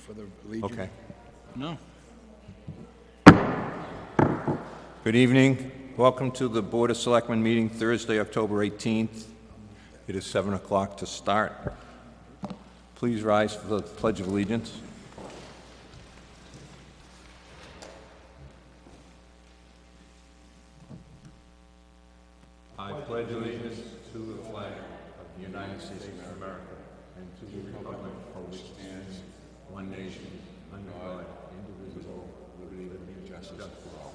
for the Legion? Okay. No. Good evening. Welcome to the Board of Selectmen meeting Thursday, October 18th. It is 7 o'clock to start. Please rise for the Pledge of Allegiance. I pledge allegiance to the flag of the United States of America and to the republic for which stands one nation, under God, indivisible, with liberty and justice for all.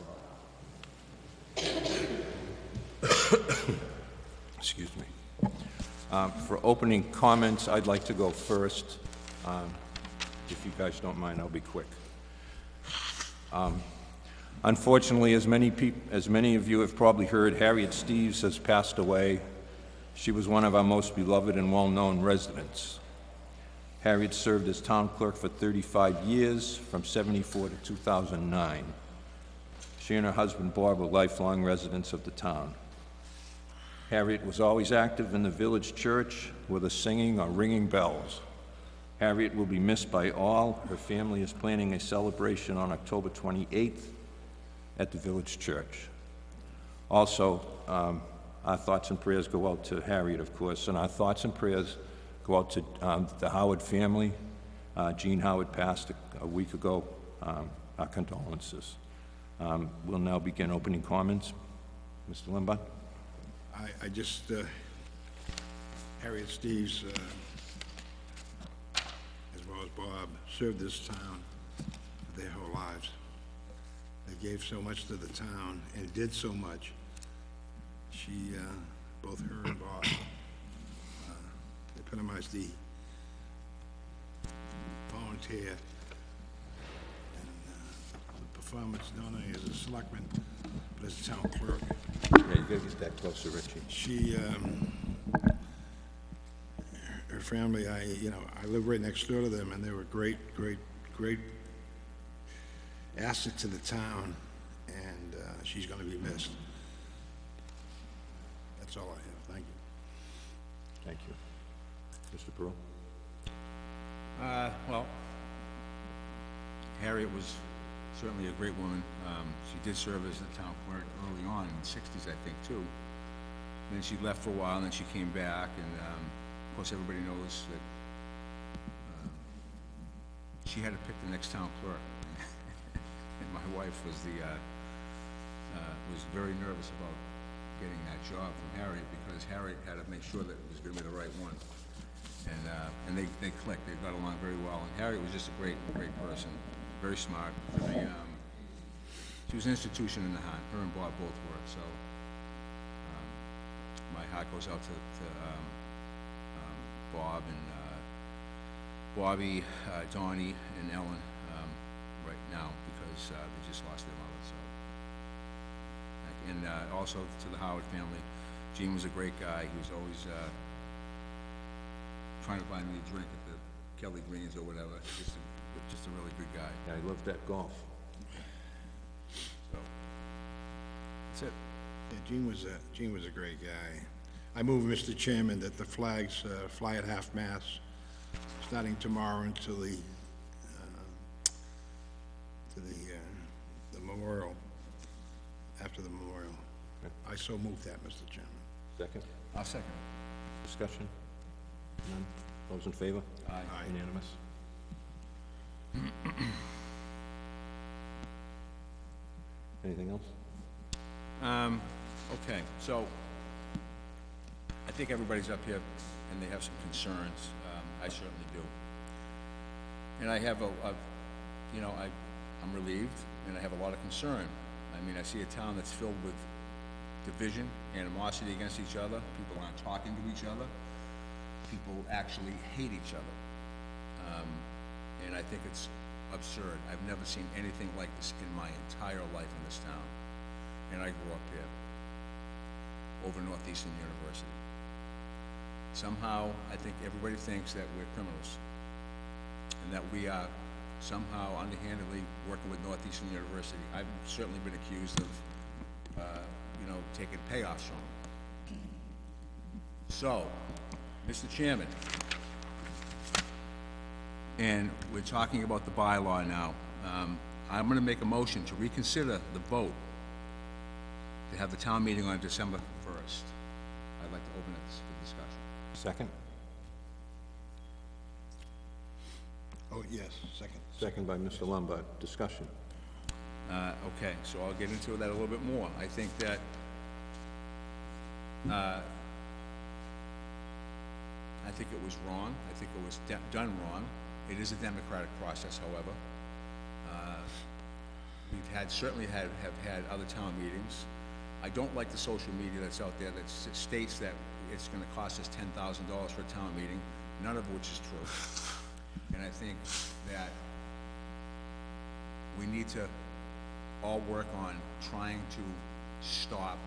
Excuse me. For opening comments, I'd like to go first. If you guys don't mind, I'll be quick. Unfortunately, as many of you have probably heard, Harriet Steves has passed away. She was one of our most beloved and well-known residents. Harriet served as town clerk for 35 years, from '74 to 2009. She and her husband Bob were lifelong residents of the town. Harriet was always active in the village church, whether singing or ringing bells. Harriet will be missed by all. Her family is planning a celebration on October 28th at the village church. Also, our thoughts and prayers go out to Harriet, of course, and our thoughts and prayers go out to the Howard family. Gene Howard passed a week ago. Our condolences. We'll now begin opening comments. Mr. Limbach? I just, Harriet Steves, as well as Bob, served this town their whole lives. They gave so much to the town and did so much. She, both her and Bob, epitomized the volunteer and the performance not only as a selectman, but as a town clerk. Yeah, you gotta get that closer, Richie. She, her family, I live right next door to them, and they were great asset to the town, and she's going to be missed. That's all I have. Thank you. Thank you. Mr. Pearl? Well, Harriet was certainly a great woman. She did serve as the town clerk early on in the 60s, I think, too. Then she left for a while, and then she came back, and of course everybody knows that she had to pick the next town clerk. And my wife was very nervous about getting that job from Harriet, because Harriet had to make sure that it was going to be the right one. And they clicked. They got along very well. And Harriet was just a great person, very smart. She was an institution in Nahant. Her and Bob both were. So my heart goes out to Bob and Bobby, Donnie, and Ellen right now, because they just lost their mother. So, and also to the Howard family. Gene was a great guy. He was always trying to buy me a drink at the Kelly Greens or whatever. Just a really good guy. Yeah, I love that golf. So that's it. Yeah, Gene was a great guy. I move, Mr. Chairman, that the flags fly at half-mast starting tomorrow until the memorial, after the memorial. Okay. I so move that, Mr. Chairman. Second? I'll second. Discussion? None? Those in favor? Aye. Aye. Unanimous? Anything else? Okay, so I think everybody's up here and they have some concerns. I certainly do. And I have I'm relieved, and I have a lot of concern. I mean, I see a town that's filled with division, animosity against each other. People aren't talking to each other. People actually hate each other. And I think it's absurd. I've never seen anything like this in my entire life in this town. And I grew up here, over Northeastern University. Somehow, I think everybody thinks that we're criminals, and that we are somehow underhandedly working with Northeastern University. I've certainly been accused of, taking payoffs from them. So, Mr. Chairman, and we're talking about the bylaw now. I'm gonna make a motion to reconsider the vote to have the town meeting on December 1st. I'd like to open it for discussion. Second? Oh, yes, second. Second by Mr. Lombard. Discussion. Okay, so I'll get into that a little bit more. I think that, I think it was wrong. I think it was done wrong. It is a democratic process, however. We've certainly have had other town meetings. I don't like the social media that's out there that states that it's gonna cost us $10,000 for a town meeting, none of which is true. And I think that we need to all work on trying to stop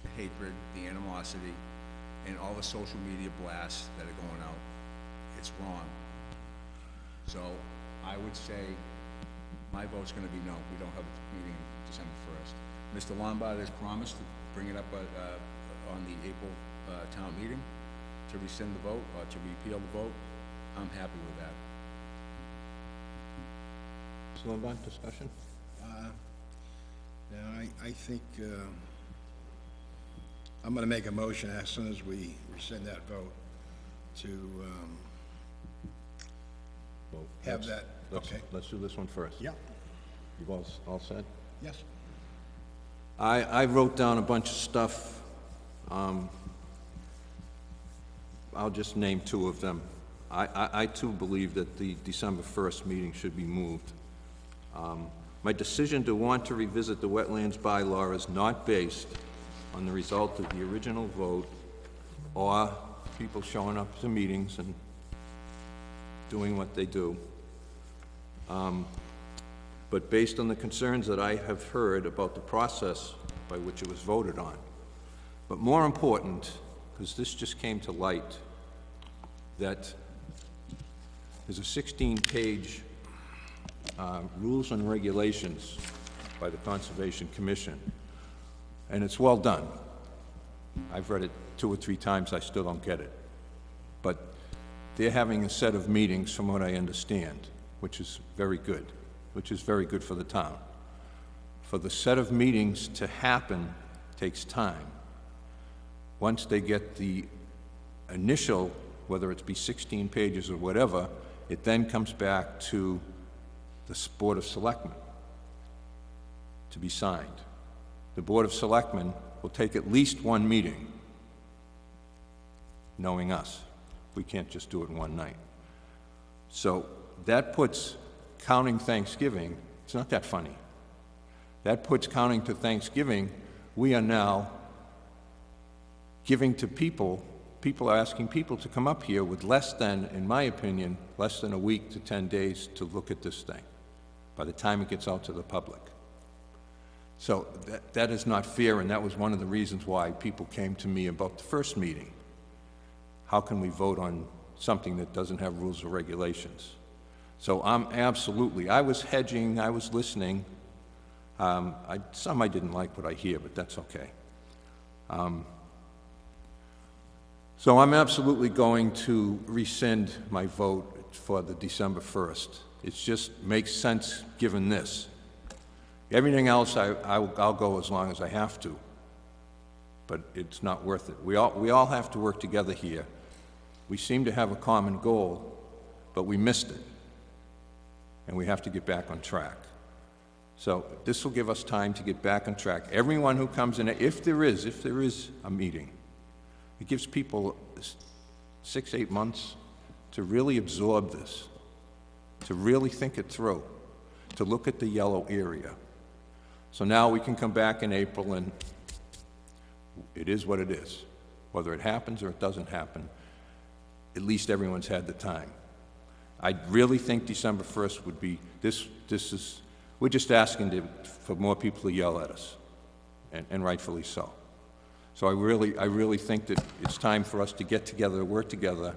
the hatred, the animosity, and all the social media blasts that are going out. It's wrong. So I would say my vote's gonna be no. We don't have a meeting December 1st. Mr. Lombard has promised to bring it up on the April town meeting to rescind the vote or to repeal the vote. I'm happy with that. Mr. Lombard, discussion? Now, I think, I'm gonna make a motion as soon as we rescind that vote to, Well, have that, okay. Let's do this one first. Yeah, You've all said? yes. I wrote down a bunch of stuff. I'll just name two of them. I too believe that the December 1st meeting should be moved. My decision to want to revisit the wetlands bylaw is not based on the result of the original vote or people showing up to meetings and doing what they do, but based on the concerns that I have heard about the process by which it was voted on. But more important, because this just came to light, that there's a 16-page rules and regulations by the Conservation Commission, and it's well done. I've read it 2 or 3 times, I still don't get it. But they're having a set of meetings, from what I understand, which is very good for the town. For the set of meetings to happen takes time. Once they get the initial, whether it be 16 pages or whatever, it then comes back to the Board of Selectmen to be signed. The Board of Selectmen will take at least one meeting, knowing us. We can't just do it in one night. So that puts, counting Thanksgiving, it's not that funny. That puts counting to Thanksgiving, we are now giving to people are asking people to come up here with less than, in my opinion, less than a week to 10 days to look at this thing by the time it gets out to the public. So that is not fair, and that was one of the reasons why people came to me about the first meeting. How can we vote on something that doesn't have rules or regulations? So I was hedging, I was listening. Some I didn't like what I hear, but that's okay. So I'm absolutely going to rescind my vote for the December 1st. It just makes sense given this. Everything else, I'll go as long as I have to, but it's not worth it. We all have to work together here. We seem to have a common goal, but we missed it, and we have to get back on track. So this will give us time to get back on track. Everyone who comes in, if there is a meeting, it gives people 6-8 months to really absorb this, to really think it through, to look at the yellow area. So now we can come back in April and it is what it is. Whether it happens or it doesn't happen, at least everyone's had the time. I really think December 1st would be, we're just asking for more people to yell at us, and rightfully so. So I really think that it's time for us to get together, work together.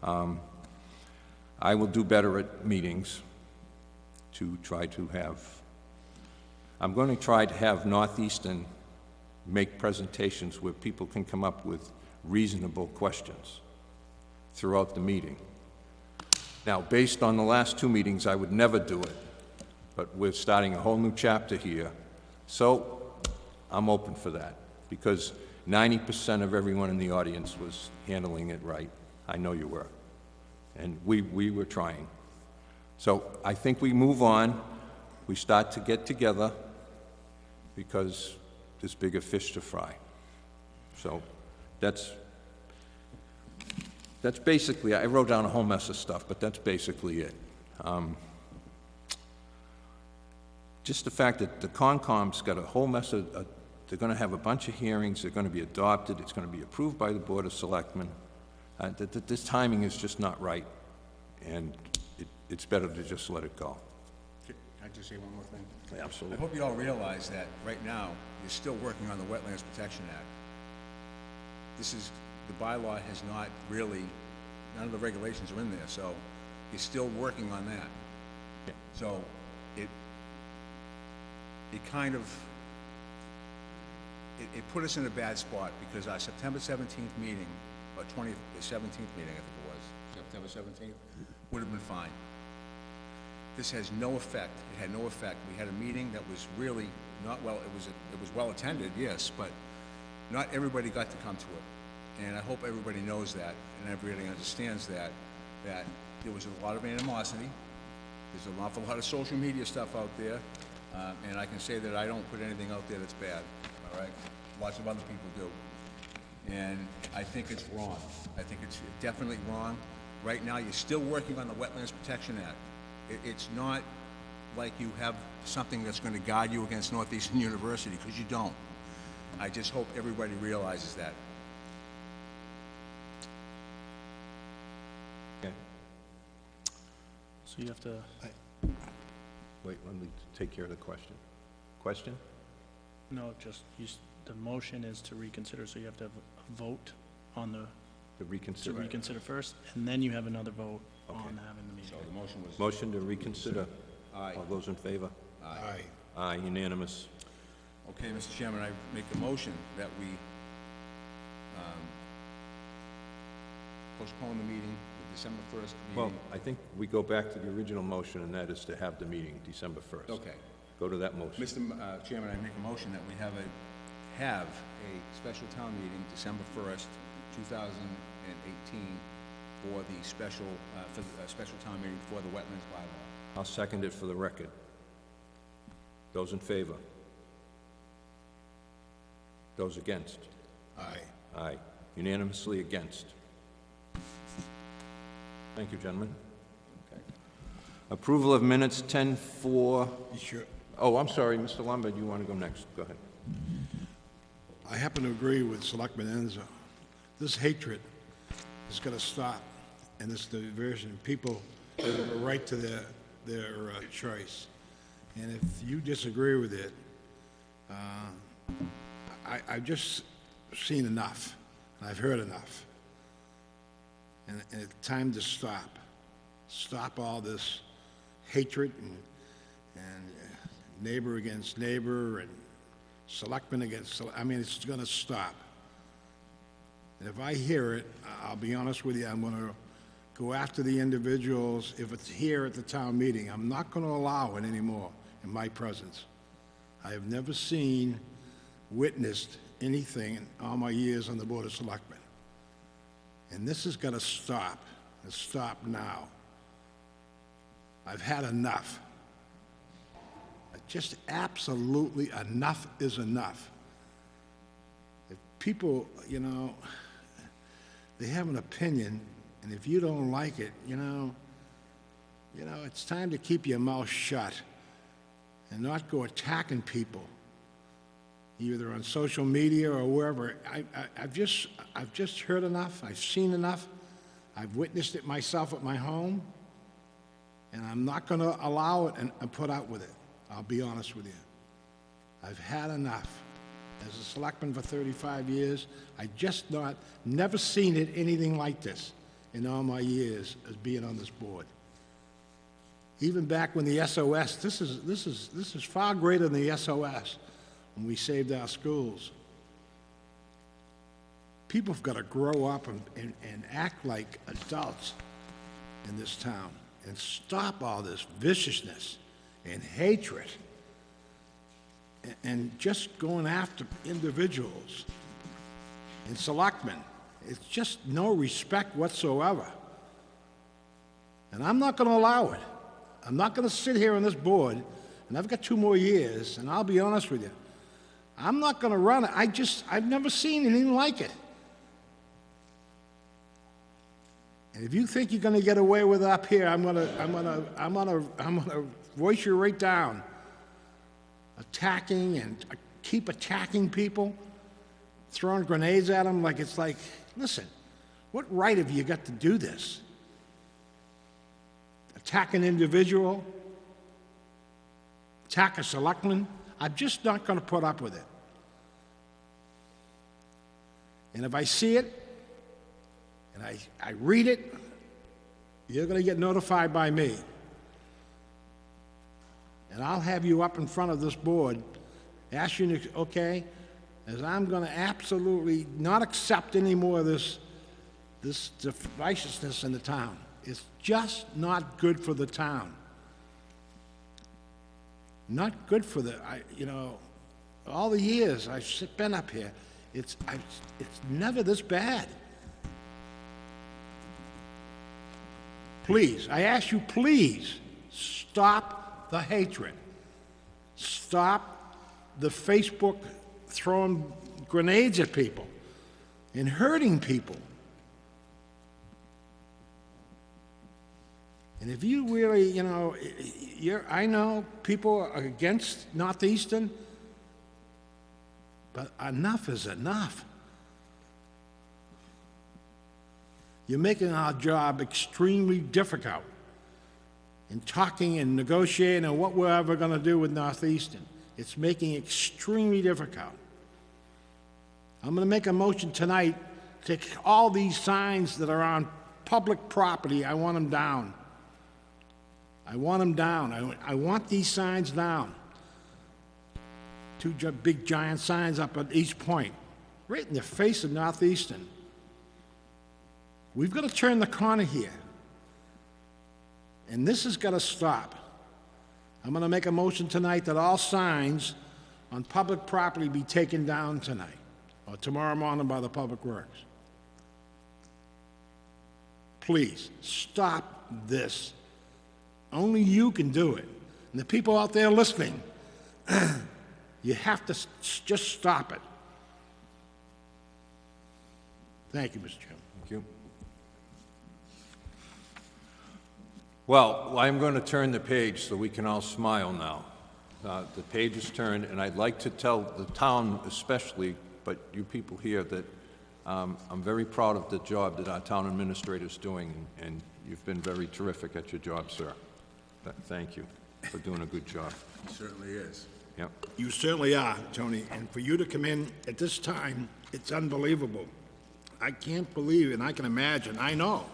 I will do better at meetings to try to have, I'm going to try to have Northeastern make presentations where people can come up with reasonable questions throughout the meeting. Now, based on the last 2 meetings, I would never do it, but we're starting a whole new chapter here. So I'm open for that, because 90% of everyone in the audience was handling it right. I know you were. And we were trying. So I think we move on, we start to get together, because there's bigger fish to fry. So that's basically, I wrote down a whole mess of stuff, but that's basically it. Just the fact that the Concom's got a whole mess of, they're gonna have a bunch of hearings, they're gonna be adopted, it's gonna be approved by the Board of Selectmen. This timing is just not right, and it's better to just let it go. Can I just say one more thing? I Absolutely. hope you all realize that right now, you're still working on the Wetlands Protection Act. The bylaw has not really, none of the regulations are in there, so you're still working on that. Yeah. So it kind of, it put us in a bad spot, because our September 17th meeting, or 17th meeting, I think it was, September 17th, would have been fine. This has no effect. It had no effect. We had a meeting that was really not well, it was well attended, yes, but not everybody got to come to it. And I hope everybody knows that, and everybody understands that there was a lot of animosity. There's an awful lot of social media stuff out there, and I can say that I don't put anything out there that's bad, all right? Lots of other people do. And I think it's wrong. I think it's definitely wrong. Right now, you're still working on the Wetlands Protection Act. It's not like you have something that's going to guard you against Northeastern University, because you don't. I just hope everybody realizes that. Okay. So you have to, Wait, let me take care of the question. Question? no, just, the motion is to reconsider, so you have to have a vote on the, To to reconsider? reconsider first, and then you have another vote on Okay. having the meeting. So the motion was... Motion to reconsider. Aye. All those in favor? Aye. Aye, unanimous. Okay, Mr. Chairman, I make a motion that we postpone the meeting, the December 1st Well, meeting. I think we go back to the original motion, and that is to have the meeting December 1st. Okay. Go to that motion. Mr. Chairman, I make a motion that we have a special town meeting December 1st, 2018, for the special town meeting for the wetlands bylaw. I'll second it for the record. Those in favor? Those against? Aye. Aye. Unanimously against. Thank you, gentlemen. Okay. Approval of minutes 10-4. You sure? Oh, I'm sorry, Mr. Lombard, you want to go next? Go ahead. I happen to agree with Selectman Enzo. This hatred is going to stop, and this diversion. People have a right to their choice. And if you disagree with it, I've just seen enough, and I've heard enough. And it's time to stop. Stop all this hatred and neighbor against neighbor and selectmen against, I mean, it's gonna stop. And if I hear it, I'll be honest with you, I'm gonna go after the individuals. If it's here at the town meeting, I'm not gonna allow it anymore in my presence. I have never seen, witnessed anything in all my years on the Board of Selectmen. And this is gonna stop. It's stop now. I've had enough. Just absolutely enough is enough. If people, they have an opinion, and if you don't like it, it's time to keep your mouth shut and not go attacking people, either on social media or wherever. I've just heard enough. I've seen enough. I've witnessed it myself at my home, and I'm not going to allow it and put out with it. I'll be honest with you. I've had enough. As a selectman for 35 years, never seen it anything like this in all my years as being on this board. Even back when the SOS, this is far greater than the SOS when we saved our schools. People have got to grow up and act like adults. in this town and stop all this viciousness and hatred and just going after individuals and selectmen. It's just no respect whatsoever. And I'm not going to allow it. I'm not going to sit here on this board, and I've got 2 more years, and I'll be honest with you. I'm not going to run it. I've never seen anything like it. And if you think you're going to get away with it up here, I'm going to voice you right down. Attacking and keep attacking people, throwing grenades at them like it's like, listen, what right have you got to do this? Attack an individual, attack a selectman. I'm just not going to put up with it. And if I see it, and I read it, you're going to get notified by me. And I'll have you up in front of this board, ask you, okay, as I'm going to absolutely not accept any more of this viciousness in the town. It's just not good for the town. Not good for all the years I've been up here, it's never this bad. Please, I ask you, please, stop the hatred. Stop the Facebook throwing grenades at people and hurting people. And if you really, I know people are against Northeastern, but enough is enough. You're making our job extremely difficult in talking and negotiating and what we're ever going to do with Northeastern. It's making it extremely difficult. I'm going to make a motion tonight, take all these signs that are on public property, I want them down. I want them down. I want these signs down. 2 big giant signs up at East Point, right in the face of Northeastern. We've got to turn the corner here. And this has got to stop. I'm going to make a motion tonight that all signs on public property be taken down tonight or tomorrow morning by the Public Works. Please, stop this. Only you can do it. And the people out there listening, you have to just stop it. Thank you, Mr. Chairman. Thank you. Well, I'm going to turn the page so we can all smile now. The page is turned, and I'd like to tell the town especially, but you people here, that I'm very proud of the job that our town administrator is doing, and you've been very terrific at your job, sir. Thank you for doing a good job. It certainly is. Yep. You certainly are, Tony, and for you to come in at this time, it's unbelievable. I can't believe, and I can imagine, I know.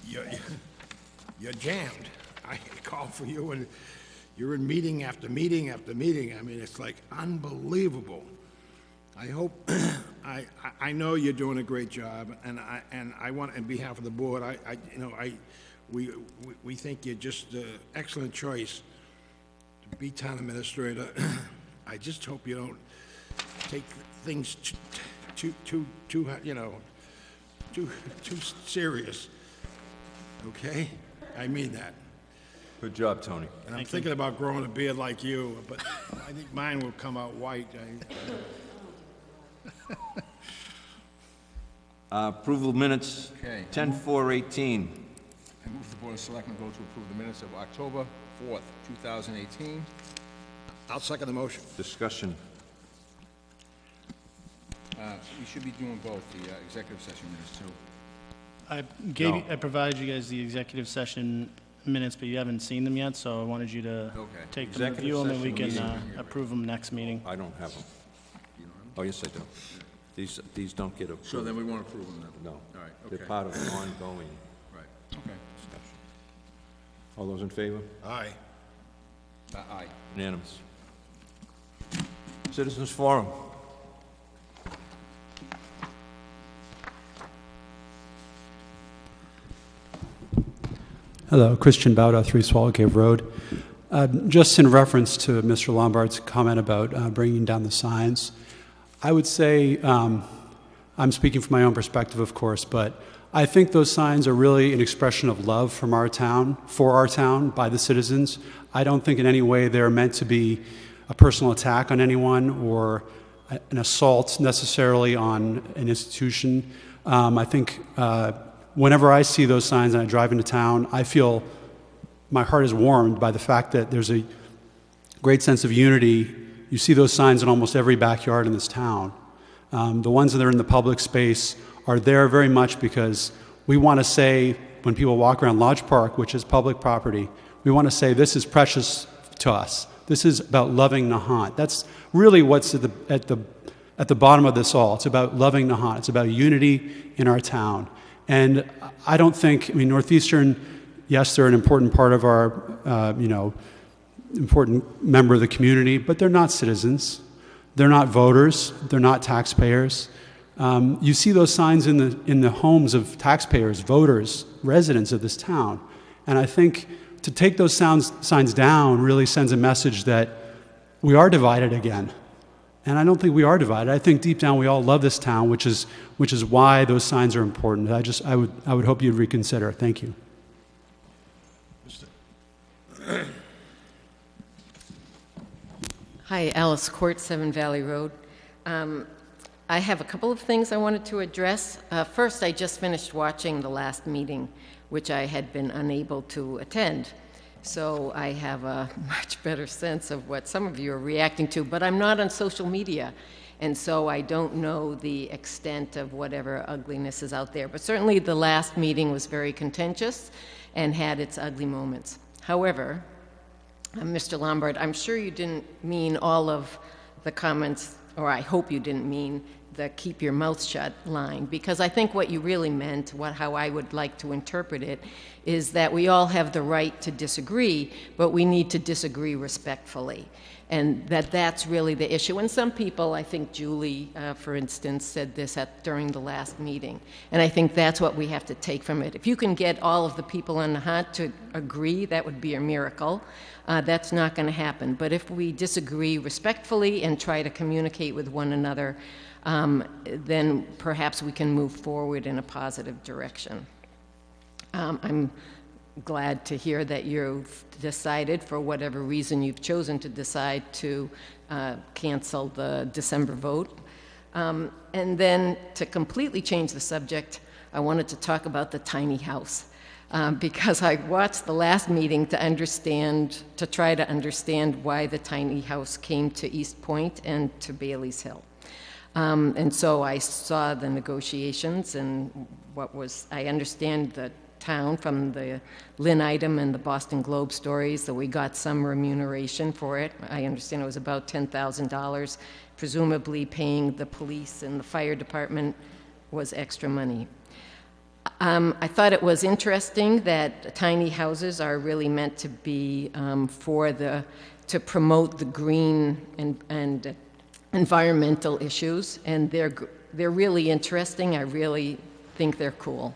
You're jammed. I call for you, and you're in meeting after meeting after meeting. I mean, it's like unbelievable. I hope, I know you're doing a great job, and I want, on behalf of the board, we think you're just an excellent choice to be town administrator. I just hope you don't take things too serious, okay? I mean that. Good job, Tony. And I'm thinking about growing a beard like you, but I think mine will come out white. Approval of minutes, Okay. 10/4/18. I move the Board of Selectmen vote to approve the minutes of October 4th, 2018. I'll second the motion. Discussion. We should be doing both, the executive session minutes, too. No. I provided you guys the executive session minutes, but you haven't seen them yet, so I wanted you to Okay. take them, Executive review them, and we session can meeting. approve them next meeting. I don't have them. Oh, yes, I do. These don't get approved. So then we won't approve them then? No. All right, They're okay. part of the ongoing Right, okay. discussion. All those in favor? Aye. Aye. Unanimous. Citizens Forum. Hello, Christian Bauda, 3 Swallow Cave Road. Just in reference to Mr. Lombard's comment about bringing down the signs, I would say, I'm speaking from my own perspective, of course, but I think those signs are really an expression of love from our town, for our town, by the citizens. I don't think in any way they're meant to be a personal attack on anyone or an assault necessarily on an institution. I think whenever I see those signs and I drive into town, I feel my heart is warmed by the fact that there's a great sense of unity. You see those signs in almost every backyard in this town. The ones that are in the public space are there very much because we want to say, when people walk around Lodge Park, which is public property, we want to say this is precious to us. This is about loving Nahant. That's really what's at the bottom of this all. It's about loving Nahant. It's about unity in our town. And I don't think, Northeastern, yes, they're an important part of our, important member of the community, but they're not citizens. They're not voters. They're not taxpayers. You see those signs in the homes of taxpayers, voters, residents of this town. And I think to take those signs down really sends a message that we are divided again. And I don't think we are divided. I think deep down we all love this town, which is why those signs are important. I would hope you'd reconsider. Thank you. Hi, Alice Court, 7 Valley Road. I have a couple of things I wanted to address. First, I just finished watching the last meeting, which I had been unable to attend. So I have a much better sense of what some of you are reacting to, but I'm not on social media, and so I don't know the extent of whatever ugliness is out there. But certainly the last meeting was very contentious and had its ugly moments. However, Mr. Lombard, I'm sure you didn't mean all of the comments, or I hope you didn't mean the keep your mouth shut line, because I think what you really meant, how I would like to interpret it, is that we all have the right to disagree, but we need to disagree respectfully. And that's really the issue. And some people, I think Julie, for instance, said this during the last meeting. And I think that's what we have to take from it. If you can get all of the people on Nahant to agree, that would be a miracle. That's not going to happen. But if we disagree respectfully and try to communicate with one another, then perhaps we can move forward in a positive direction. I'm glad to hear that you've decided, for whatever reason you've chosen to decide, to cancel the December vote. And then to completely change the subject, I wanted to talk about the tiny house. Because I watched the last meeting to try to understand why the tiny house came to East Point and to Bailey's Hill. And so I saw the negotiations and I understand the town from the Lynn item and the Boston Globe stories that we got some remuneration for it. I understand it was about $10,000. Presumably paying the police and the fire department was extra money. I thought it was interesting that tiny houses are really meant to be to promote the green and environmental issues, and they're really interesting. I really think they're cool.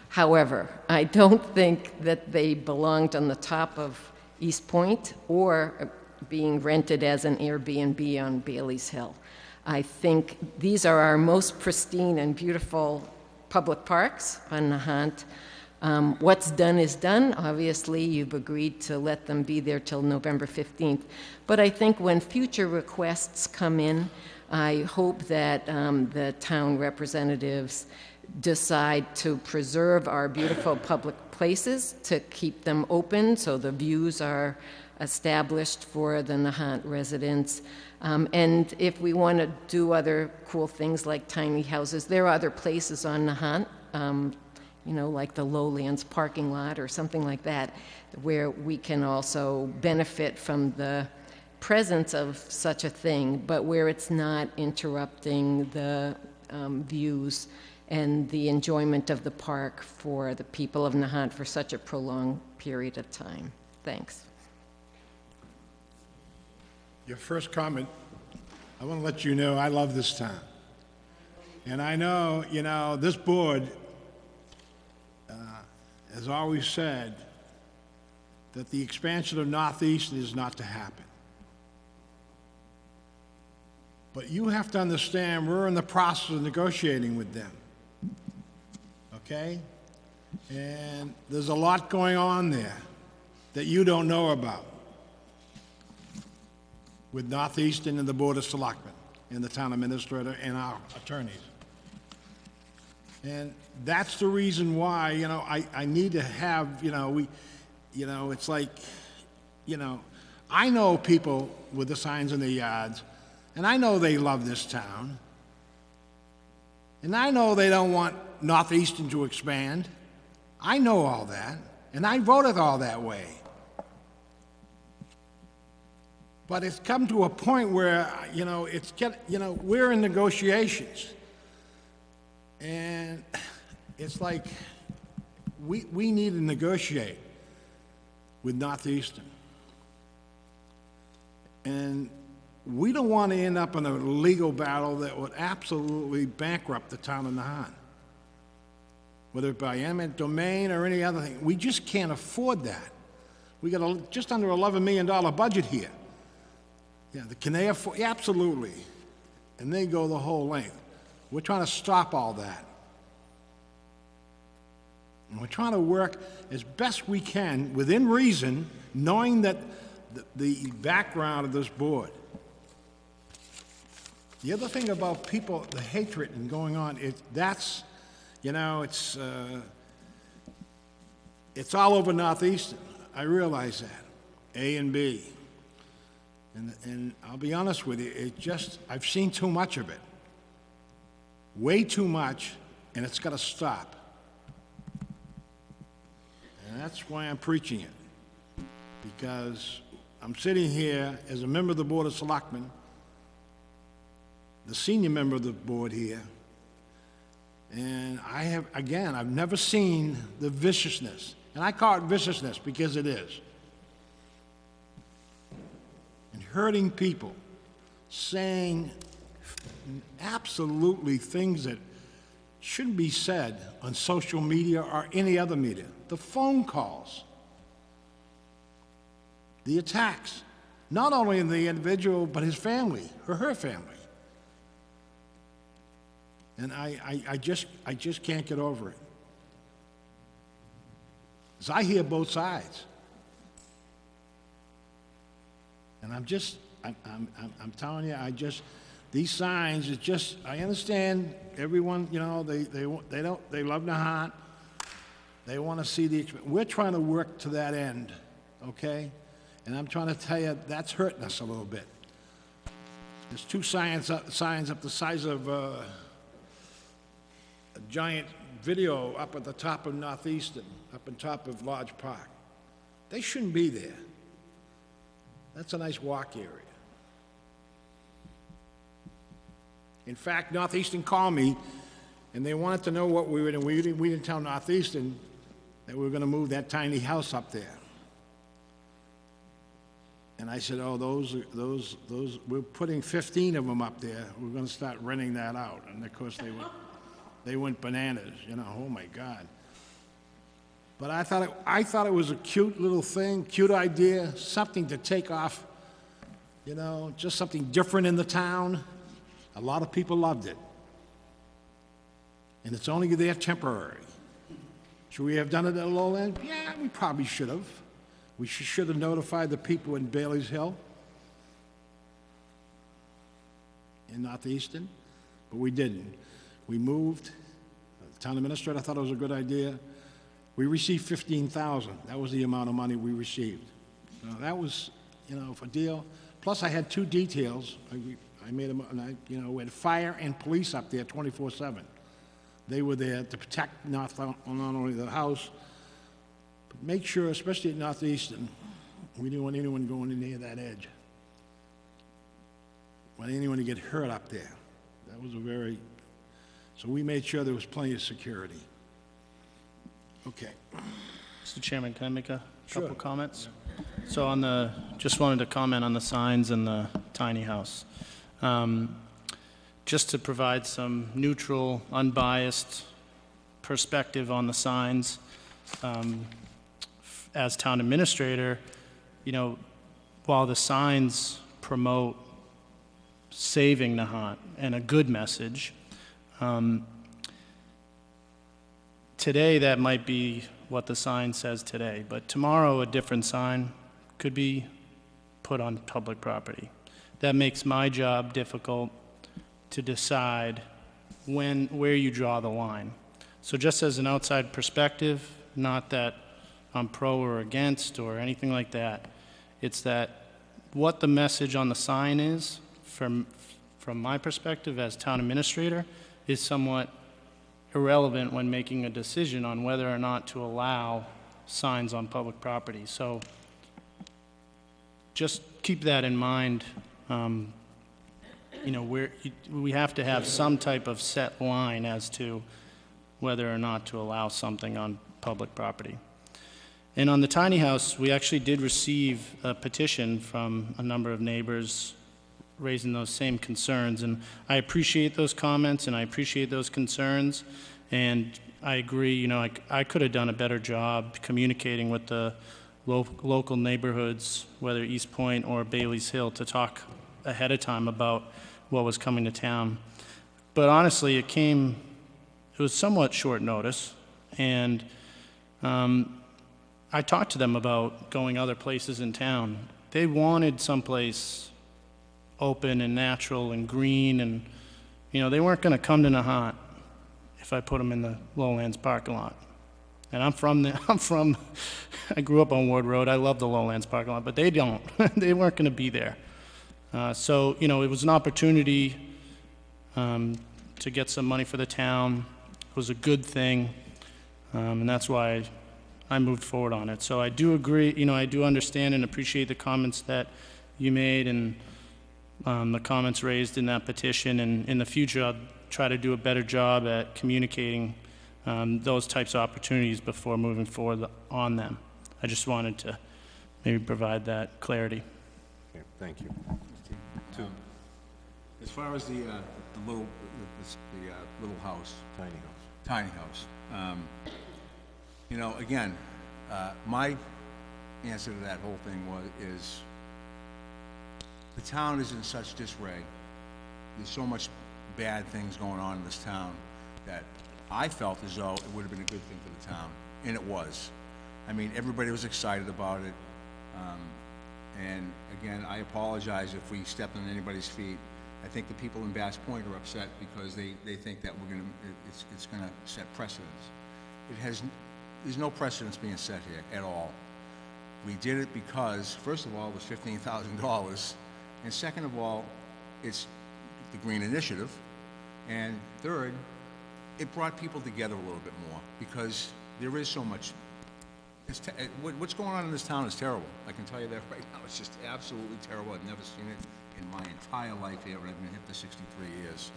However, I don't think that they belonged on the top of East Point or being rented as an Airbnb on Bailey's Hill. I think these are our most pristine and beautiful public parks on Nahant. What's done is done. Obviously, you've agreed to let them be there till November 15th. But I think when future requests come in, I hope that the town representatives decide to preserve our beautiful public places, to keep them open so the views are established for the Nahant residents. And if we want to do other cool things like tiny houses, there are other places on Nahant, like the Lowlands parking lot or something like that, where we can also benefit from the presence of such a thing, but where it's not interrupting the views and the enjoyment of the park for the people of Nahant for such a prolonged period of time. Thanks. Your first comment, I want to let you know I love this town. And I know, this board has always said that the expansion of Northeastern is not to happen. But you have to understand, we're in the process of negotiating with them. Okay? And there's a lot going on there that you don't know about with Northeastern and the Board of Selectmen and the town administrator and our attorneys. And that's the reason why, I need to have, it's like, I know people with the signs in their yards, and I know they love this town. And I know they don't want Northeastern to expand. I know all that, and I voted all that way. But it's come to a point where, we're in negotiations. And it's like, we need to negotiate with Northeastern. And we don't want to end up in a legal battle that would absolutely bankrupt the town of Nahant. Whether it by eminent domain or any other thing. We just can't afford that. We got just under $11 million budget here. Yeah, can they afford? Yeah, absolutely. And they go the whole length. We're trying to stop all that. And we're trying to work as best we can, within reason, knowing that the background of this board. The other thing about people, the hatred and going on, it's all over Northeastern. I realize that. A and B. And I'll be honest with you, I've seen too much of it. Way too much, and it's got to stop. And that's why I'm preaching it. Because I'm sitting here as a member of the Board of Selectmen, the senior member of the board here, and I've never seen the viciousness. And I call it viciousness because it is. And hurting people, saying absolutely things that shouldn't be said on social media or any other media. The phone calls, the attacks, not only in the individual, but his family or her family. And I just can't get over it. Because I hear both sides. And I'm telling you, these signs, I understand everyone, they love Nahant. They want to see we're trying to work to that end, okay? And I'm trying to tell you, that's hurting us a little bit. There's two signs up the size of a giant video up at the top of Northeastern, up on top of Lodge Park. They shouldn't be there. That's a nice walk area. In fact, Northeastern called me, and they wanted to know what we were doing. We didn't tell Northeastern that we were going to move that tiny house up there. And I said, oh, those, we're putting 15 of them up there. We're going to start renting that out. And of course, they went bananas, oh my God. But I thought it was a cute little thing, cute idea, something to take off, just something different in the town. A lot of people loved it. And it's only there temporary. Should we have done it at a low end? Yeah, we probably should have. We should have notified the people in Bailey's Hill, in Northeastern, but we didn't. We moved. The town administrator thought it was a good idea. We received $15,000. That was the amount of money we received. So that was, a deal. Plus, I had two details. I made them, and we had fire and police up there 24/7. They were there to protect not only the house, but make sure, especially at Northeastern, we didn't want anyone going in near that edge. Want anyone to get hurt up there. That was so we made sure there was plenty of security. Okay. Mr. Chairman, can I make a couple Sure. comments? So just wanted to comment on the signs and the tiny house. Just to provide some neutral, unbiased perspective on the signs. as town administrator, you know, while the signs promote saving Nahant and a good message, today that might be what the sign says today, but tomorrow a different sign could be put on public property. That makes my job difficult to decide where you draw the line. So just as an outside perspective, not that I'm pro or against or anything like that, it's that what the message on the sign is, from my perspective as town administrator, is somewhat irrelevant when making a decision on whether or not to allow signs on public property. So just keep that in mind. You know, we have to have some type of set line as to whether or not to allow something on public property. And on the tiny house, we actually did receive a petition from a number of neighbors raising those same concerns. And I appreciate those comments and I appreciate those concerns. And I agree, you know, I could have done a better job communicating with the local neighborhoods, whether East Point or Bailey's Hill, to talk ahead of time about what was coming to town. But honestly, it was somewhat short notice. And I talked to them about going other places in town. They wanted someplace open and natural and green, and, you know, they weren't going to come to Nahant if I put them in the Lowlands parking lot. And I grew up on Ward Road. I love the Lowlands parking lot, but they don't. They weren't going to be there. So, you know, it was an opportunity to get some money for the town. It was a good thing, and that's why I moved forward on it. So I do agree, you know, I do understand and appreciate the comments that you made and the comments raised in that petition, and in the future I'll try to do a better job at communicating those types of opportunities before moving forward on them. I just wanted to maybe provide that clarity. Okay, thank you. As far as the little house, tiny house, you know, again, my answer to that whole thing is the town is in such disarray. There's so much bad things going on in this town that I felt as though it would have been a good thing for the town, and it was. I mean, everybody was excited about it. And again, I apologize if we stepped on anybody's feet. I think the people in Bass Point are upset because they think that it's gonna set precedents. There's no precedents being set here at all. We did it because, first of all, it was $15,000, and second of all, it's the Green Initiative, and third, it brought people together a little bit more because there is so much. What's going on in this town is terrible. I can tell you that right now. It's just absolutely terrible. I've never seen it in my entire life here, and I've been here for 63 years.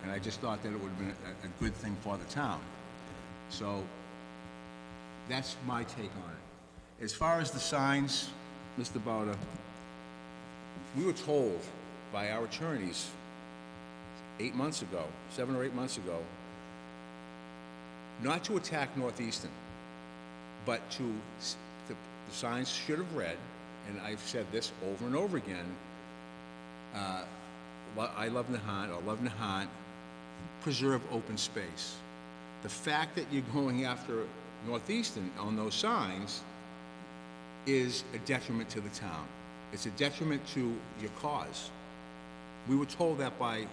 And I just thought that it would have been a good thing for the town. So that's my take on it. As far as the signs, Mr. Bauder, we were told by our attorneys 7 or 8 months ago, not to attack Northeastern, but the signs should have read, and I've said this over and over again, I love Nahant, or love Nahant, preserve open space. The fact that you're going after Northeastern on those signs is a detriment to the town. It's a detriment to your cause. We were told that by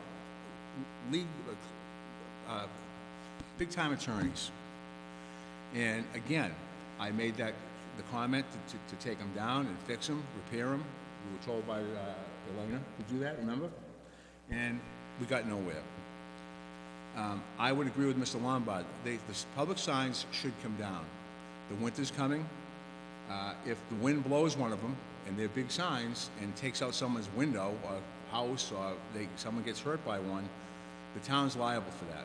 big-time attorneys. And again, I made the comment to take them down and fix them, repair them. We were told by Elena to do that, remember? And we got nowhere. I would agree with Mr. Lombard. The public signs should come down. The winter's coming. If the wind blows one of them, and they're big signs, and takes out someone's window or house, or someone gets hurt by one, the town's liable for that.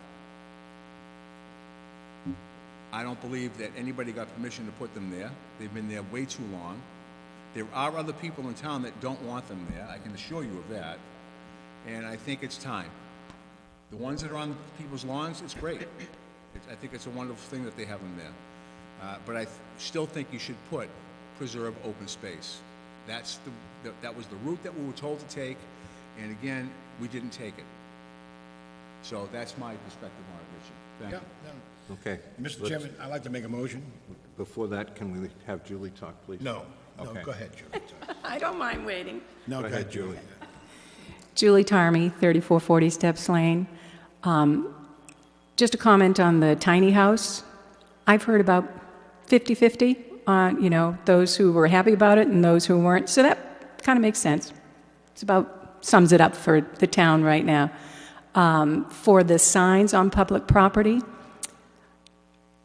I don't believe that anybody got permission to put them there. They've been there way too long. There are other people in town that don't want them there. I can assure you of that. And I think it's time. The ones that are on people's lawns, it's great. I think it's a wonderful thing that they have them there. But I still think you should put preserve open space. That was the route that we were told to take, and again, we didn't take it. So that's my perspective on it, Richard. Thank Yeah, you. no. Okay. Mr. Chairman, I'd like to make a motion. Before that, can we have Julie talk, please? No, Okay. go ahead, Julie. I don't mind waiting. No, go ahead, Julie. Julie Tarmy, 3440 Steps Lane. Just a comment on the tiny house. I've heard about 50-50 on, those who were happy about it and those who weren't. So that kind of makes sense. Sums it up for the town right now. For the signs on public property,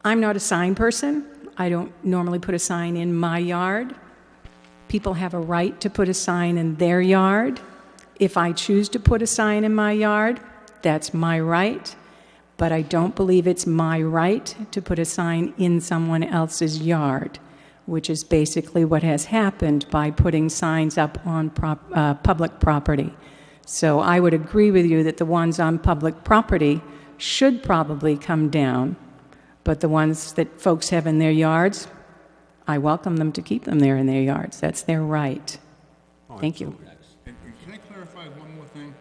I'm not a sign person. I don't normally put a sign in my yard. People have a right to put a sign in their yard. If I choose to put a sign in my yard, that's my right. But I don't believe it's my right to put a sign in someone else's yard, which is basically what has happened by putting signs up on public property. So I would agree with you that the ones on public property should probably come down, but the ones that folks have in their yards, I welcome them to keep them there in their yards. That's their right. Thank you. And can I clarify one more thing?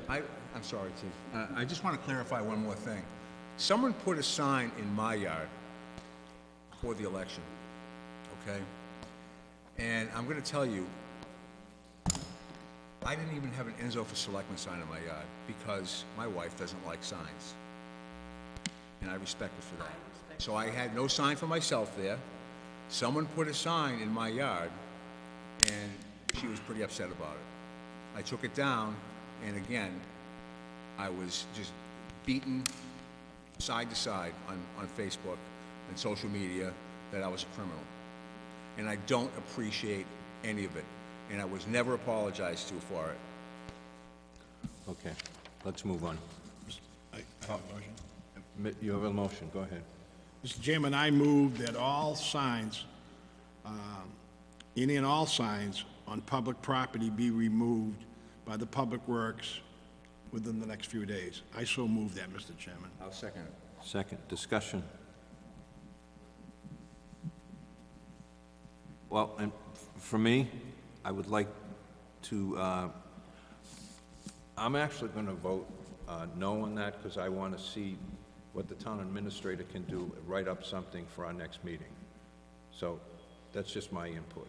I'm sorry, Chief. I just want to clarify one more thing. Someone put a sign in my yard for the election, okay? And I'm going to tell you, I didn't even have an Enzo for Selectmen sign in my yard because my wife doesn't like signs. And I respect her for that. So I had no sign for myself there. Someone put a sign in my yard, and she was pretty upset about it. I took it down, and again, I was just beaten side to side on Facebook and social media that I was a criminal. And I don't appreciate any of it. And I was never apologized to for it. Okay, let's move on. I have a motion. You have a motion, go ahead. Mr. Chairman, I move that all signs, any and all signs on public property be removed by the Public Works within the next few days. I so move that, Mr. Chairman. I'll second it. Second, discussion. Well, and for me, I would like to, I'm actually going to vote no on that because I want to see what the town administrator can do, write up something for our next meeting. So that's just my input.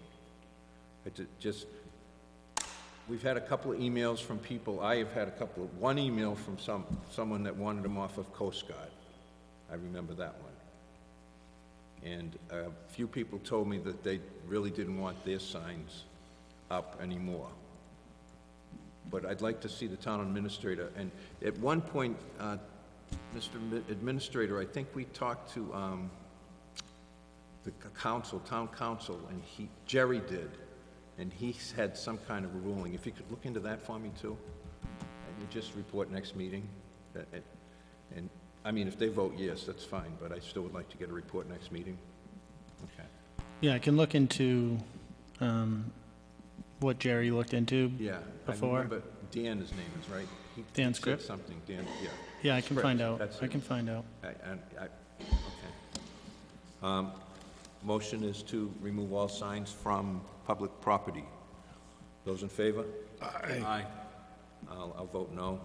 We've had a couple of emails from people. I have had one email from someone that wanted them off of Coast Guard. I remember that one. And a few people told me that they really didn't want their signs up anymore. But I'd like to see the town administrator, and at one point, Mr. Administrator, I think we talked to the town council, and Jerry did, and he had some kind of a ruling. If you could look into that for me too, and you just report next meeting. And I mean, if they vote yes, that's fine, but I still would like to get a report next meeting. Okay. Yeah, I can look into what Jerry looked into Yeah. before. I remember Dan, his name is, right? Dan he said Scripps? something, Dan, yeah. Yeah, I can find out. That's I it. can find out. Okay. Motion is to remove all signs from public property. Those in favor? Aye. Aye. I'll vote no.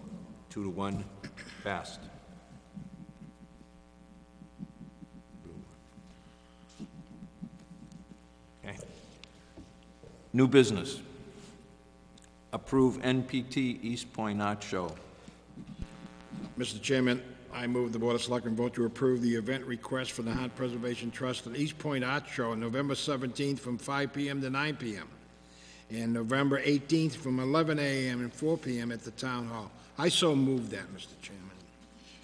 2-1, passed. Okay. New business. Approve NPT East Point Art Show. Mr. Chairman, I move the Board of Selectmen vote to approve the event request for the Nahant Preservation Trust and East Point Art Show on November 17th from 5 p.m. to 9 p.m. and November 18th from 11 a.m. and 4 p.m. at the Town Hall. I so move that, Mr. Chairman.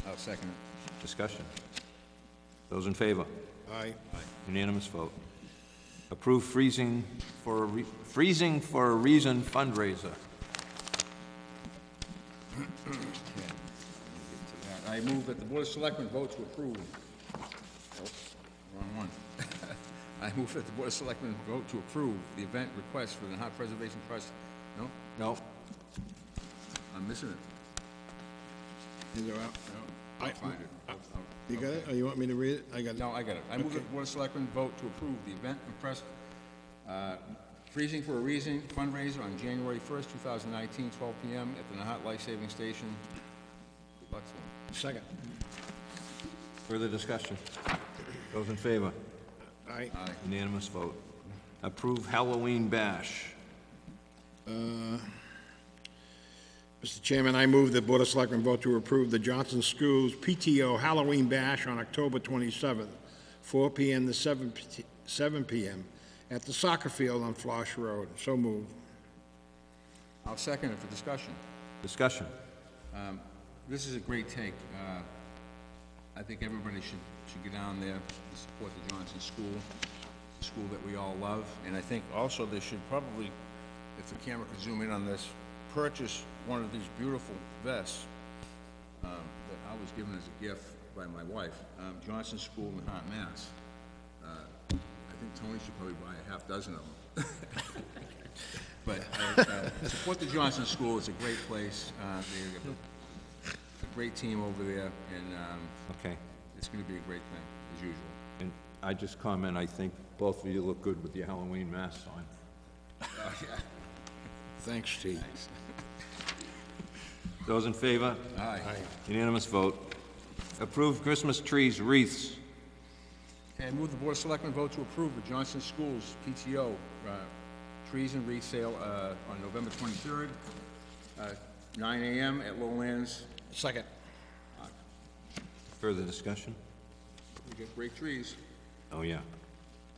I'll second it. Discussion. Those in favor? Aye. Unanimous vote. Approve freezing for a reason fundraiser. I move that the Board of Selectmen vote to approve. Oh, wrong one. I move that the Board of Selectmen vote to approve the event request for the Nahant Preservation Trust. No, No. I'm missing it. Is there out? I'll find it. You got it, or you want me to read it? I got it. No, I got it. I move that the Board of Selectmen vote to approve the event and press, Freezing for a Reason fundraiser on January 1st, 2019, 12 p.m. at the Nahant Life Saving Station. Good luck to them. Second. Further discussion? Those in favor? Aye. Unanimous vote. Approve Halloween bash. Mr. Chairman, I move the Board of Selectmen vote to approve the Johnson Schools PTO Halloween Bash on October 27th, 4 p.m. to 7 p.m. at the soccer field on Flosh Road. So moved. I'll second it for discussion. Discussion? This is a great take. I think everybody should get down there to support the Johnson School, the school that we all love. And I think also they should probably, if the camera could zoom in on this, purchase one of these beautiful vests that I was given as a gift by my wife. Johnson School in Nahant, Mass. I think Tony should probably buy a half dozen of them. But support the Johnson School. It's a great place. They have a great team over there, and Okay. it's going to be a great thing, as usual. And I just comment, I think both of you look good with your Halloween masks on. Thanks, T. Those in favor? Aye. Unanimous vote. Approve Christmas trees, wreaths. Okay, I move the Board of Selectmen vote to approve the Johnson Schools PTO trees and wreath sale on November 23rd, 9 a.m. at Lowlands. Second. Further discussion? We get great trees. Oh, yeah.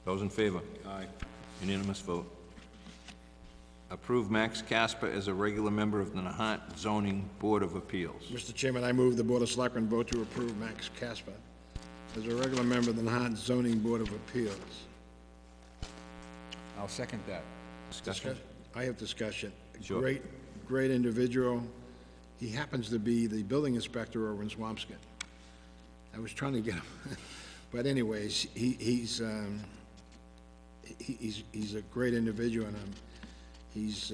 Those in favor? Aye. Unanimous vote. Approve Max Casper as a regular member of the Nahant Zoning Board of Appeals. Mr. Chairman, I move the Board of Selectmen vote to approve Max Casper as a regular member of the Nahant Zoning Board of Appeals. I'll second that. Discussion? I have discussion. Sure. Great individual. He happens to be the building inspector over in Swampscott. I was trying to get him, but anyways, he's a great individual, and this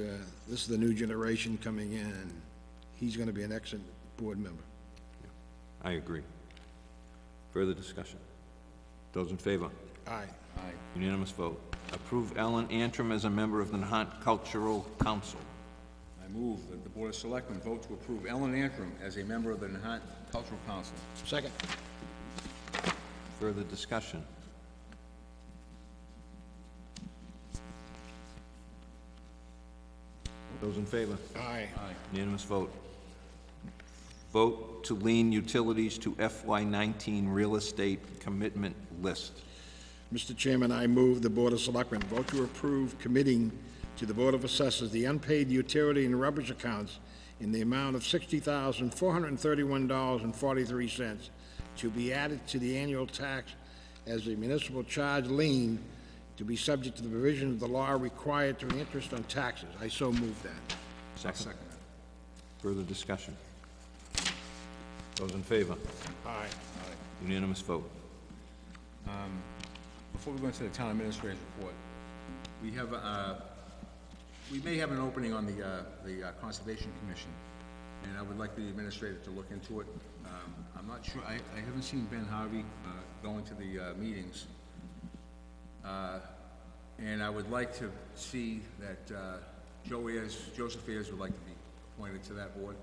is the new generation coming in, and he's gonna be an excellent board member. I agree. Further discussion? Those in favor? Aye. Aye. Unanimous vote. Approve Alan Antrim as a member of the Nahant Cultural Council. I move that the Board of Selectmen vote to approve Ellen Antrim as a member of the Nahant Cultural Council. Second. Further discussion? Those in favor? Aye. Unanimous vote. Vote to lean utilities to FY19 real estate commitment list. Mr. Chairman, I move the Board of Selectmen vote to approve committing to the Board of Assessors the unpaid utility and rubbish accounts in the amount of $60,431.43 to be added to the annual tax as a municipal charge lien to be subject to the provisions of the law required to interest on taxes. I so move that. Second. Further discussion? Those in favor? Aye. Unanimous vote. Before we go into the town administrator's report, we have, we may have an opening on the Conservation Commission, and I would like the administrator to look into it. I'm not sure, I haven't seen Ben Harvey going to the meetings. And I would like to see that Joseph Ayers would like to be appointed to that board.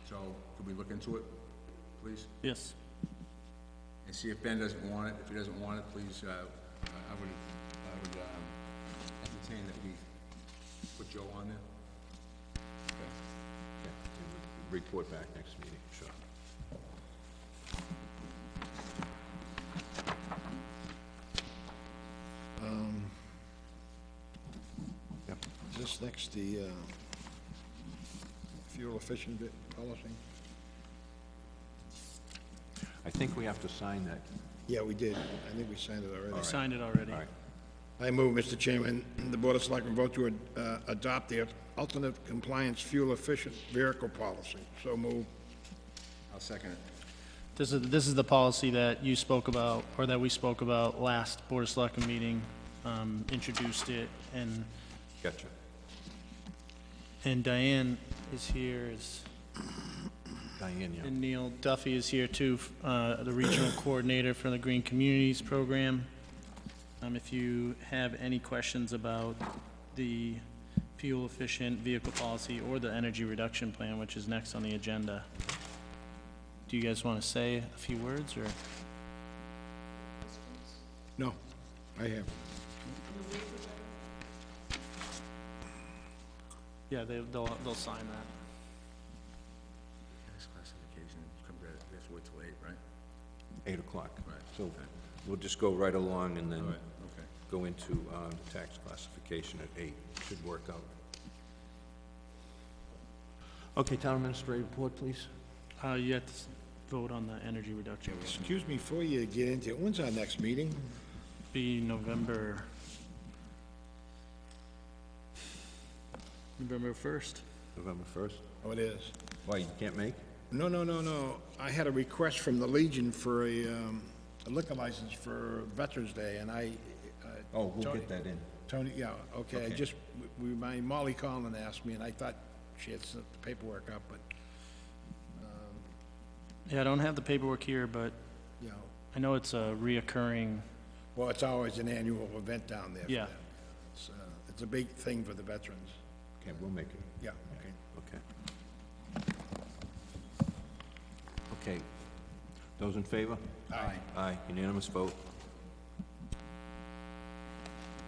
So, could we look into it, please? Yes. And see if Ben doesn't want it. If he doesn't want it, please, I would entertain that we put Joe on there. Okay. Report back next meeting, sure. Yep. Is this next the fuel efficient policy? I think we have to sign that. Yeah, we did. I think we signed it already. I signed it already. All right. I move, Mr. Chairman, the Board of Selectmen vote to adopt the alternate compliance fuel efficient vehicle policy. So move. I'll second it. This is the policy that you spoke about, or that we spoke about last Board of Selectmen meeting, introduced it, Gotcha. and Diane is here, Diane, yeah. And Neil Duffy is here too, the regional coordinator for the Green Communities Program. If you have any questions about the fuel-efficient vehicle policy or the energy reduction plan, which is next on the agenda, do you guys want to say a few words, or? No, I have. Yeah, they'll sign that. Tax classification, come back, we have to wait till 8, right? 8 o'clock. Right. So we'll just go right along and then All right, okay. go into the tax classification at 8. Should work out. Okay, Town Administrator report, please. You have to vote on the energy reduction. Excuse me, before you get into it, when's our next meeting? Be November 1st. November 1st. Oh, it is. Why, you can't make? No. I had a request from the Legion for a liquor license for Veterans Day, and I... Oh, we'll Tony- get that in. Tony, yeah, okay, Okay. my Molly Collin asked me, and I thought she had sent the paperwork up, but, Yeah, I don't have the paperwork here, but you know, I know it's a reoccurring, well, it's always an annual event down there. for Yeah. that. It's a big thing for the veterans. Okay, we'll make it. Yeah, okay. Okay. Okay. Those in favor? Aye. Aye, unanimous vote.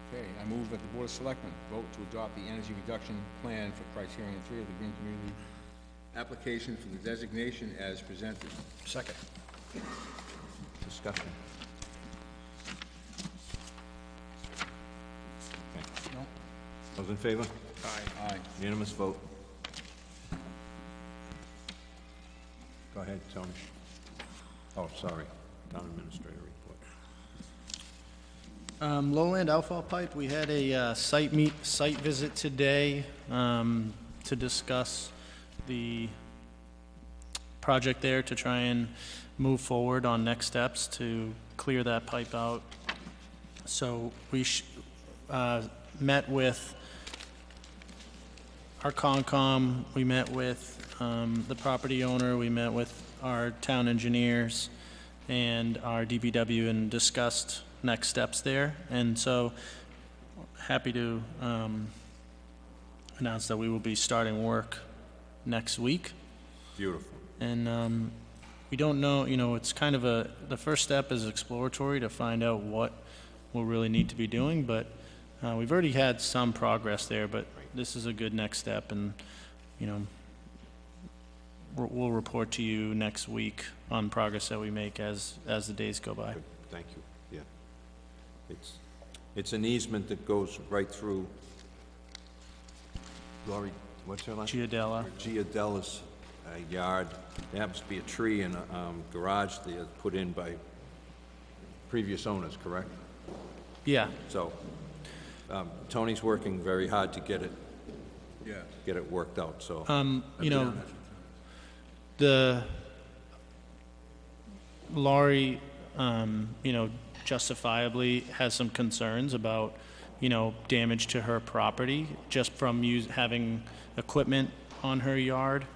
Okay, I move that the Board of Selectmen vote to adopt the energy reduction plan for criterion 3 of the Green Community application for the designation as presented. Second. Discussion. Okay. No? Those in favor? Aye. Unanimous vote. Go ahead, Tony. Oh, sorry. Town Administrator report. Lowland outfall pipe, we had a site visit today to discuss the project there, to try and move forward on next steps to clear that pipe out. So we met with our Concom, we met with the property owner, we met with our town engineers and our DPW and discussed next steps there. And so, happy to announce that we will be starting work next week. Beautiful. And we don't know, it's kind of the first step is exploratory to find out what we'll really need to be doing, but we've already had some progress there, but this is a good next step, and, we'll report to you next week on progress that we make as the days go by. Good. Thank you. Yeah. It's an easement that goes right through, Laurie, what's her last? Giadella. Giadella's yard. There happens to be a tree in a garage there put in by previous owners, correct? Yeah, So, Tony's working very hard to get Yeah. it worked out, so. the Laurie, justifiably has some concerns about, damage to her property just from having equipment on her yard.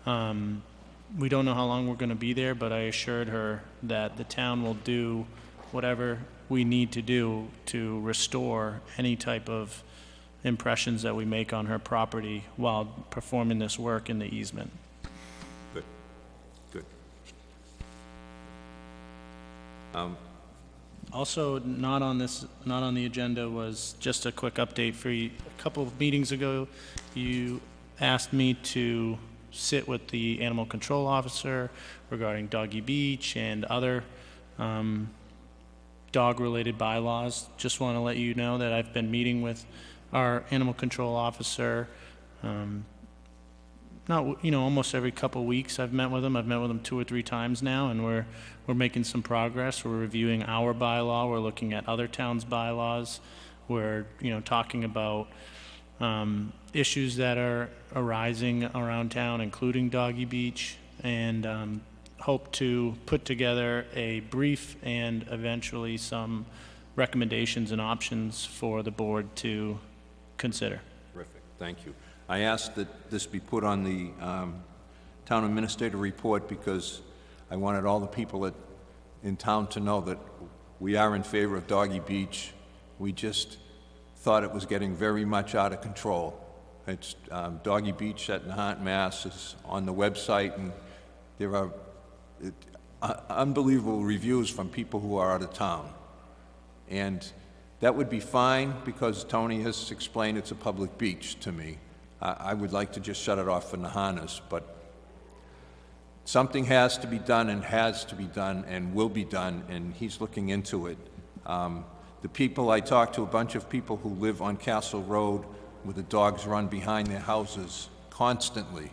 We don't know how long we're going to be there, but I assured her that the town will do whatever we need to do to restore any type of impressions that we make on her property while performing this work in the easement. Good, good. Also, not on the agenda was just a quick update for you. A couple of meetings ago, you asked me to sit with the animal control officer regarding Doggy Beach and other dog-related bylaws. Just want to let you know that I've been meeting with our animal control officer, almost every couple weeks I've met with him. I've met with him 2 or 3 times now, and we're making some progress. We're reviewing our bylaw. We're looking at other towns' bylaws. We're, talking about issues that are arising around town, including Doggy Beach, and hope to put together a brief and eventually some recommendations and options for the board to consider. Terrific, thank you. I asked that this be put on the town administrator report because I wanted all the people in town to know that we are in favor of Doggy Beach. We just thought it was getting very much out of control. It's Doggy Beach at Nahant, Mass. is on the website, and there are unbelievable reviews from people who are out of town. And that would be fine because Tony has explained it's a public beach to me. I would like to just shut it off for Nahanters, but something has to be done and will be done, and he's looking into it. The people, I talked to a bunch of people who live on Castle Road where the dogs run behind their houses constantly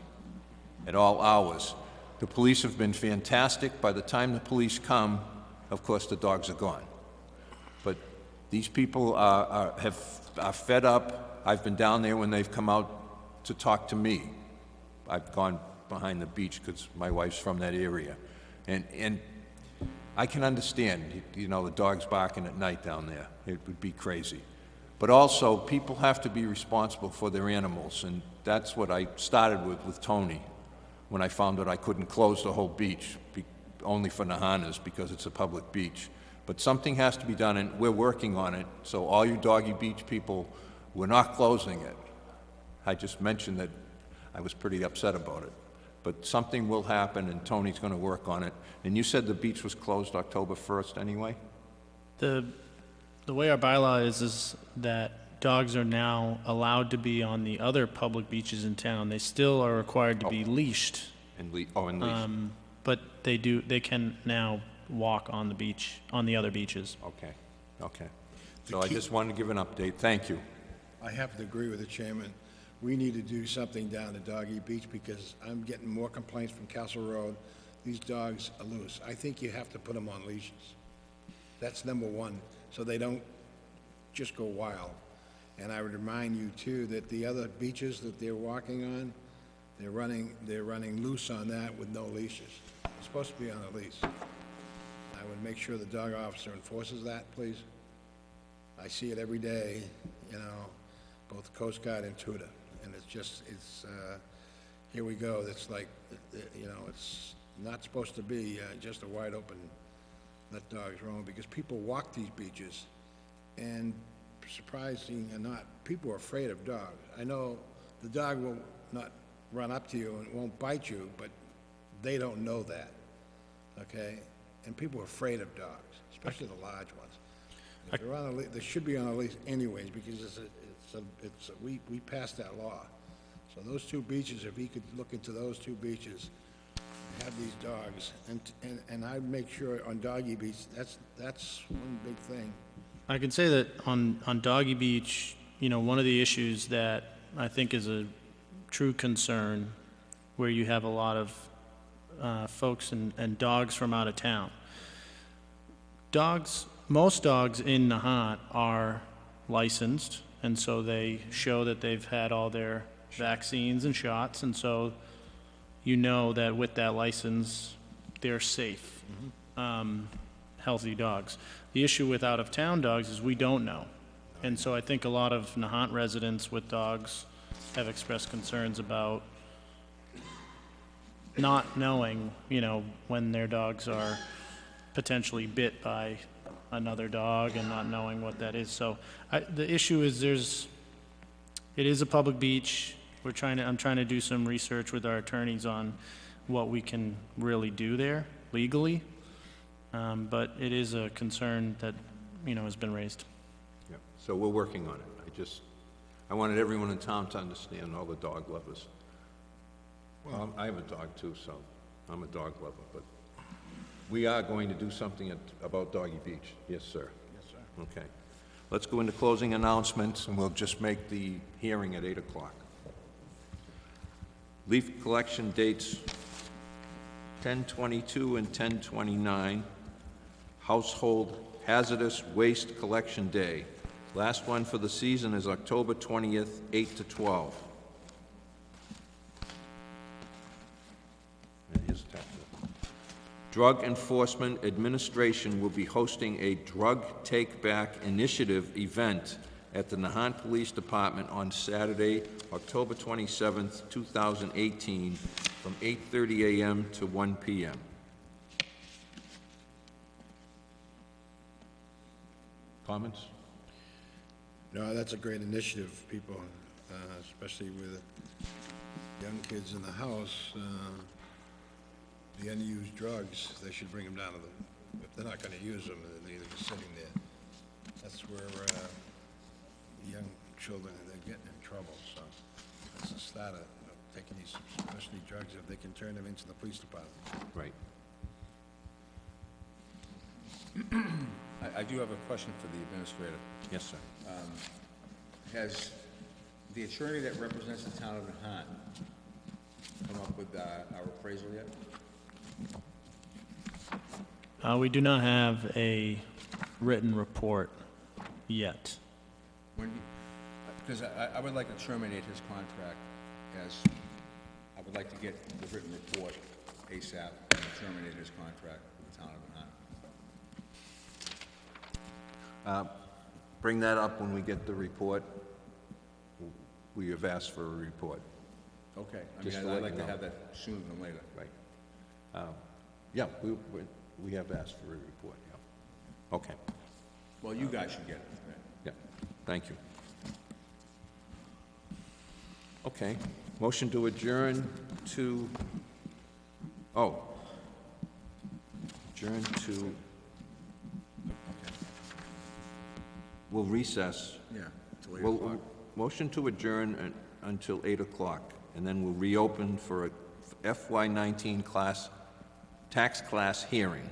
at all hours. The police have been fantastic. By the time the police come, of course, the dogs are gone. But these people are fed up. I've been down there when they've come out to talk to me. I've gone behind the beach because my wife's from that area. And I can understand, you know, the dogs barking at night down there. It would be crazy. But also, people have to be responsible for their animals, and that's what I started with Tony when I found that I couldn't close the whole beach, only for Nahanters because it's a public beach. But something has to be done, and we're working on it. So all you Doggy Beach people, we're not closing it. I just mentioned that I was pretty upset about it. But something will happen, and Tony's going to work on it. And you said the beach was closed October 1st anyway? The way our bylaw is that dogs are now allowed to be on the other public beaches in town. They still are required to be leashed. And leashed. But they can now walk on the beach, on the other beaches. Okay. So I just wanted to give an update. Thank you. I have to agree with the chairman. We need to do something down at Doggy Beach because I'm getting more complaints from Castle Road. These dogs are loose. I think you have to put them on leashes. That's number one, so they don't just go wild. And I would remind you too that the other beaches that they're walking on, they're running loose on that with no leashes. It's supposed to be on a leash. I would make sure the dog officer enforces that, please. I see it every day, you know, both Coast Guard and Tudor. And here we go. It's like, you know, it's not supposed to be just a wide open, let dogs roam, because people walk these beaches, and surprising or not, people are afraid of dogs. I know the dog will not run up to you and won't bite you, but they don't know that, okay? And people are afraid of dogs, especially the large ones. If they're on a leash, they should be on a leash anyways, because we passed that law. So those two beaches, if he could look into those two beaches, have these dogs, and I'd make sure on Doggy Beach, that's one big thing. I can say that on Doggy Beach, you know, one of the issues that I think is a true concern, where you have a lot of folks and dogs from out of town. Most dogs in Nahant are licensed, and so they show that they've had all their vaccines and shots, and so you know that with that license, they're safe, healthy dogs. The issue with out-of-town dogs is we don't know. And so I think a lot of Nahant residents with dogs have expressed concerns about not knowing, you know, when their dogs are potentially bit by another dog and not knowing what that is. So the issue is it is a public beach. I'm trying to do some research with our attorneys on what we can really do there legally. But it is a concern that, you know, has been raised. Yeah. So we're working on it. I wanted everyone in town to understand, all the dog lovers. Well, I have a dog too, so I'm a dog lover, but we are going to do something about Doggy Beach. Yes, sir. Yes, sir. Okay. Let's go into closing announcements, and we'll just make the hearing at 8 o'clock. Leaf collection dates 10/22 and 10/29. Household hazardous waste collection day. Last one for the season is October 20th, 8 to 12. And here's the text. Drug Enforcement Administration will be hosting a Drug Take Back Initiative event at the Nahant Police Department on Saturday, October 27th, 2018, from 8:30 a.m. to 1 p.m. Comments? No, that's a great initiative, people, especially with young kids in the house, the unused drugs, they should bring them down to the, if they're not gonna use them, they're either just sitting there. That's where, young children, they're getting in trouble, so that's the start of taking these specialty drugs, if they can turn them into the police department. Right. I do have a question for the administrator. Yes, sir. Has the attorney that represents the town of Nahant come up with our appraisal yet? We do not have a written report yet. Because I would like to terminate his contract as, I would like to get the written report ASAP and terminate his contract with the town of Nahant. Bring that up when we get the report. We have asked for a report. Okay, Just to I'd let like you to know. have that sooner than later. Right. Yeah, we have asked for a report, yeah. Okay, Well, you guys should get it. Right? yeah, thank you. Okay, motion to adjourn to, adjourn to, we'll recess. Yeah, till 8 Well, o'clock. motion to adjourn until 8 o'clock, and then we'll reopen for a FY19 tax class hearing,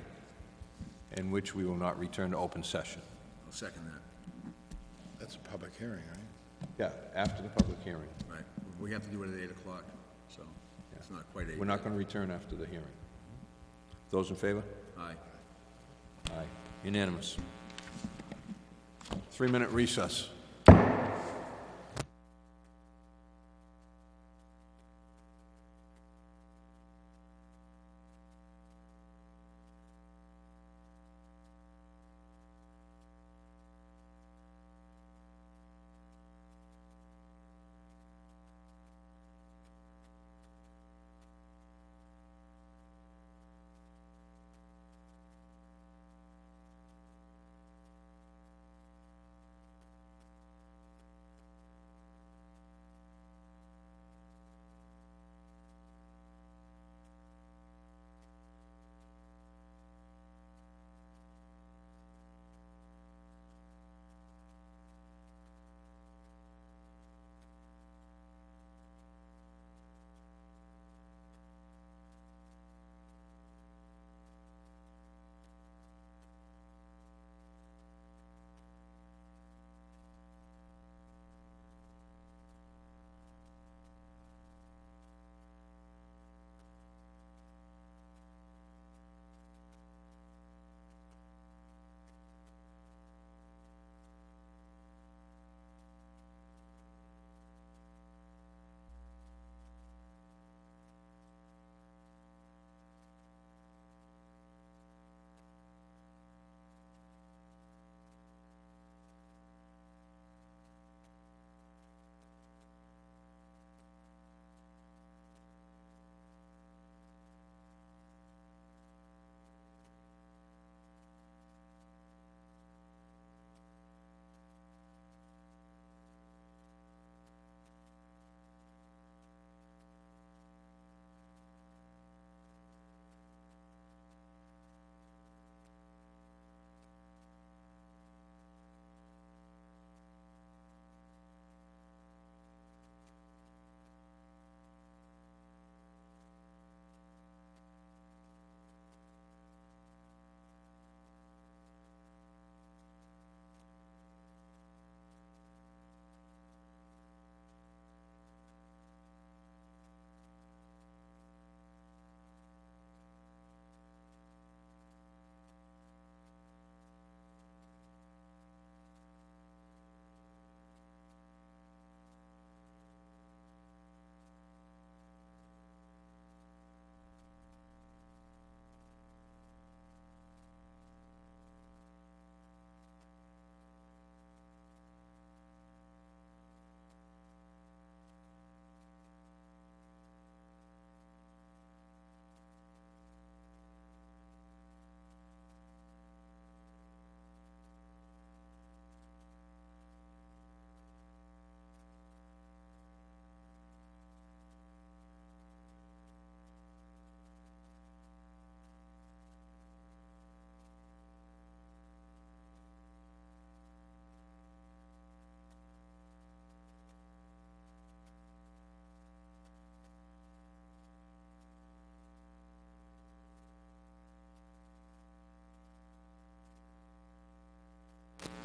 in which we will not return to open session. I'll second that. That's a public hearing, right? Yeah, after the public hearing. Right, we have to do it at 8 o'clock, so it's not quite 8. We're not going to return after the hearing. Those in favor? Aye. Aye. Unanimous. 3-minute recess.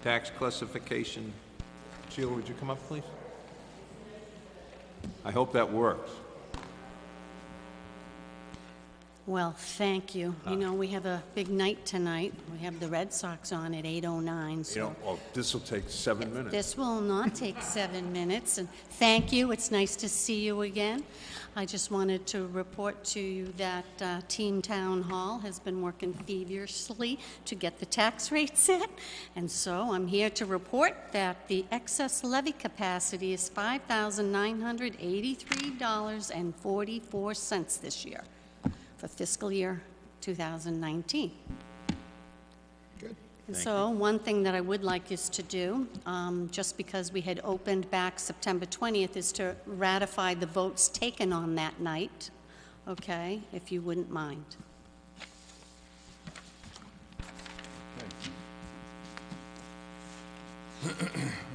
tax classification. Sheila, would you come up, please? I hope that works. Well, thank you. You know, we have a big night tonight. We have the Red Sox on at 8:09, so Oh, this will take 7 minutes. this will not take 7 minutes. And thank you. It's nice to see you again. I just wanted to report to you that Team Town Hall has been working feverishly to get the tax rate set. And so I'm here to report that the excess levy capacity is $5,983.44 this year, for fiscal year 2019. Good. And so one thing that I would like us to do, just because we had opened back September 20th, is to ratify the votes taken on that night, okay, if you wouldn't mind.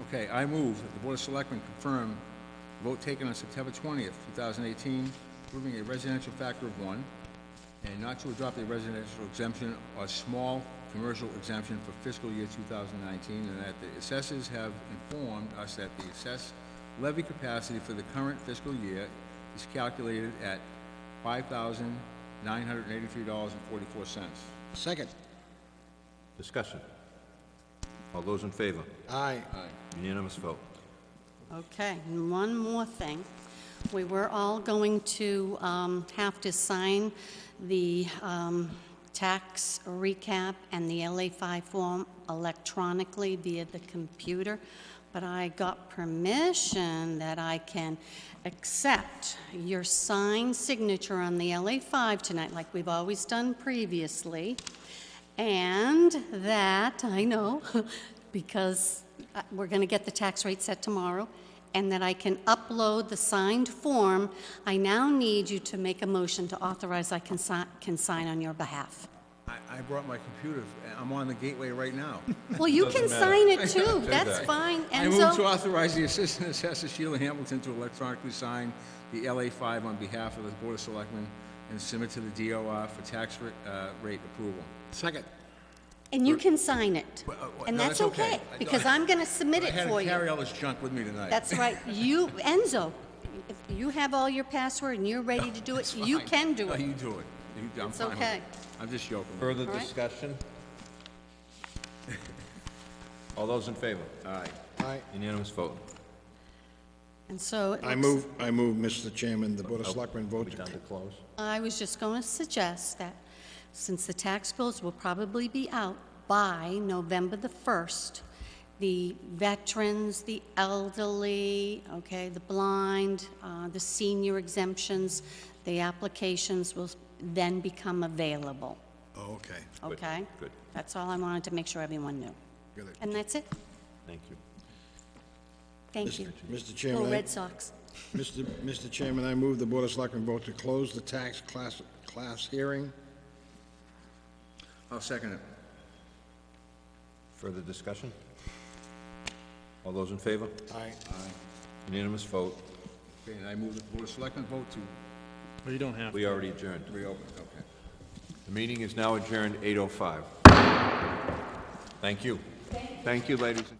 Okay, I move that the Board of Selectmen confirm the vote taken on September 20th, 2018, approving a residential factor of 1, and not to adopt a residential exemption or small commercial exemption for fiscal year 2019, and that the assessors have informed us that the assessed levy capacity for the current fiscal year is calculated at $5,983.44. Second. Discussion. All those in favor? Aye. Unanimous vote. Okay, and one more thing. We were all going to have to sign the tax recap and the LA5 form electronically via the computer, but I got permission that I can accept your signed signature on the LA5 tonight, like we've always done previously, and that, I know, because we're going to get the tax rate set tomorrow, and that I can upload the signed form. I now need you to make a motion to authorize I can sign on your behalf. I brought my computer. I'm on the gateway right now. Well, you can sign it too. That's fine. I move to Enzo, authorize the Assistant Assessor Sheila Hamilton to electronically sign the LA5 on behalf of the Board of Selectmen and submit to the DOR for tax rate approval. Second. and you can sign it. And no, that's that's okay. okay, because I'm going to submit it I had for to you. carry all this junk with me tonight. That's right. You, Enzo, if you have all your password and you're ready to do it, you Fine. can do No, it. you do it. I'm It's fine with okay. it. I'm just joking. Further All right. discussion? All those in favor? Aye. Aye. Unanimous vote. And so it I looks- move, Mr. Chairman, the Board of Selectmen vote to... Time to close? I was just going to suggest that since the tax bills will probably be out by November the 1st, the veterans, the elderly, okay, the blind, the senior exemptions, the applications will then become available, Oh, okay. okay? good. That's all I wanted to make sure everyone knew. Good. And that's it. Thank you. Thank you. Mr. Go Chairman, Red Sox. Mr. Chairman, I move the Board of Selectmen vote to close the tax class hearing. I'll second it. Further discussion? All those in favor? Aye. Unanimous vote. Okay, and I move the Board of Selectmen vote to Well, you don't have to. We already adjourned. reopen. Okay. The meeting is now adjourned 8:05. Thank you. Thank you, ladies and